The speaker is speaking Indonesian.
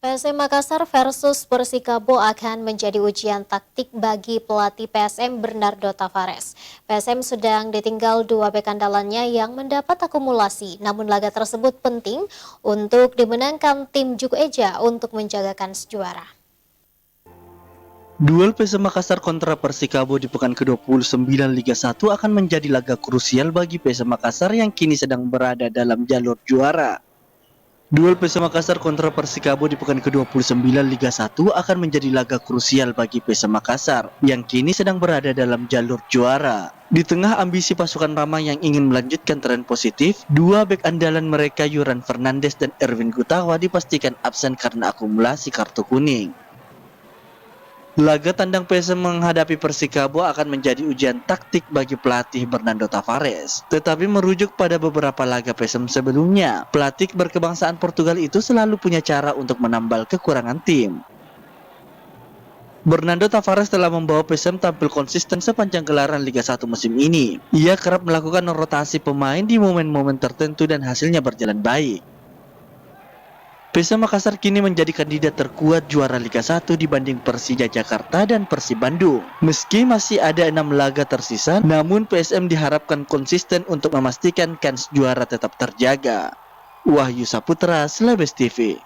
PSM Makassar versus Persikabo akan menjadi ujian taktik bagi pelatih PSM Bernardo Tavares. PSM sedang ditinggal dua bek andalannya yang mendapat akumulasi, namun laga tersebut penting untuk dimenangkan tim Juku Eja untuk menjaga kans juara. Duel PSM Makassar kontra Persikabo di pekan ke-29 Liga 1 akan menjadi laga krusial bagi PSM Makassar yang kini sedang berada dalam jalur juara. Duel PSM Makassar kontra Persikabo di pekan ke-29 Liga 1 akan menjadi laga krusial bagi PSM Makassar yang kini sedang berada dalam jalur juara. Di tengah ambisi pasukan Rama yang ingin melanjutkan tren positif, dua bek andalan mereka Yuran Fernandes dan Erwin Gutawa dipastikan absen karena akumulasi kartu kuning. Laga tandang PSM menghadapi Persikabo akan menjadi ujian taktik bagi pelatih Bernardo Tavares. Tetapi merujuk pada beberapa laga PSM sebelumnya, pelatih berkebangsaan Portugal itu selalu punya cara untuk menambal kekurangan tim. Bernardo Tavares telah membawa PSM tampil konsisten sepanjang gelaran Liga 1 musim ini. Ia kerap melakukan rotasi pemain di momen-momen tertentu dan hasilnya berjalan baik. PSM Makassar kini menjadi kandidat terkuat juara Liga 1 dibanding Persija Jakarta dan Persib Bandung. Meski masih ada 6 laga tersisa, namun PSM diharapkan konsisten untuk memastikan kans juara tetap terjaga. Wahyu Saputra, Slebes TV.